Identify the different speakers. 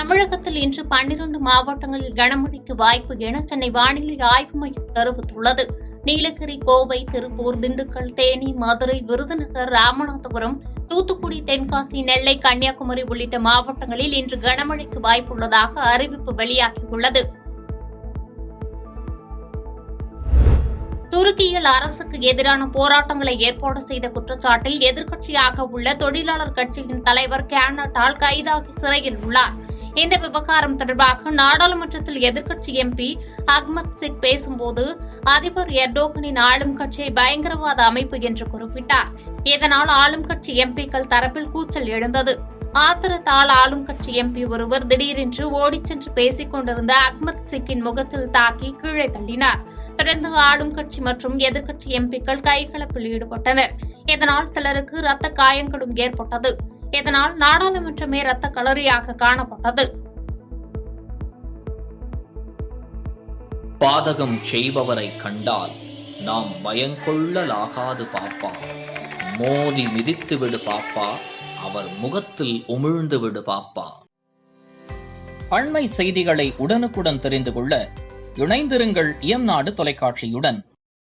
Speaker 1: தமிழகத்தில் இன்று 12 மாவட்டங்களில் கனமழைக்கு வாய்ப்பு என சென்னை வானிலை ஆய்வு மையம் தெரிவித்துள்ளது. நீலகிரி, கோவை, திருப்பூர், திண்டுக்கல், தேனி, மதுரை, விருதுநகர், ராமநாதபுரம், தூத்துக்குடி, தென்காசி, நெல்லை, கன்னியாகுமரி உள்ளிட்ட மாவட்டங்களில் இன்று கனமழைக்கு வாய்ப்புள்ளதாக அறிவிப்பு வெளியாகியுள்ளது. துருக்கியில் அரசுக்கு எதிரான போராட்டங்களை ஏற்பாடு செய்த குற்றச்சாட்டில் எதிர்க்கட்சியாக உள்ள தொழிலாளர் கட்சியின் தலைவர் கேனட்டால் கைதாகி சிறையில் உள்ளார். இந்த விவகாரம் தொடர்பாக நாடாளுமன்றத்தில் எதிர்க்கட்சி எம்பி அஹ்மத் சிக் பேசும்போது அதிபர் எர்டோகனின் ஆளும் கட்சியை பயங்கரவாத அமைப்பு என்று குறிப்பிட்டார். இதனால் ஆளும் கட்சி எம்பிக்கள் தரப்பில் கூச்சல் எழுந்தது. ஆத்திரத்தால் ஆளும் கட்சி எம்பி ஒருவர் திடீரென்று ஓடிச் சென்று பேசிக் கொண்டிருந்த அஹ்மத் சிக்கின் முகத்தில் தாக்கி கீழே தள்ளினார். தொடர்ந்து ஆளும் கட்சி மற்றும் எதிர்க்கட்சி எம்பிக்கள் கைகலப்பில் ஈடுபட்டனர். இதனால் சிலருக்கு இரத்த காயங்களும் ஏற்பட்டது. இதனால் நாடாளுமன்றமே இரத்த களரியாக காணப்பட்டது.
Speaker 2: பாதகம் செய்பவரை கண்டால் நாம் பயங்கொள்ளலாகாது பாப்பா, மோதி மிதித்து விடு பாப்பா, அவர் முகத்தில் உமிழ்ந்து விடு பாப்பா. அண்மை செய்திகளை உடனுக்குடன் தெரிந்து கொள்ள இணைந்திருங்கள் இயம்நாடு தொலைக்காட்சியுடன்.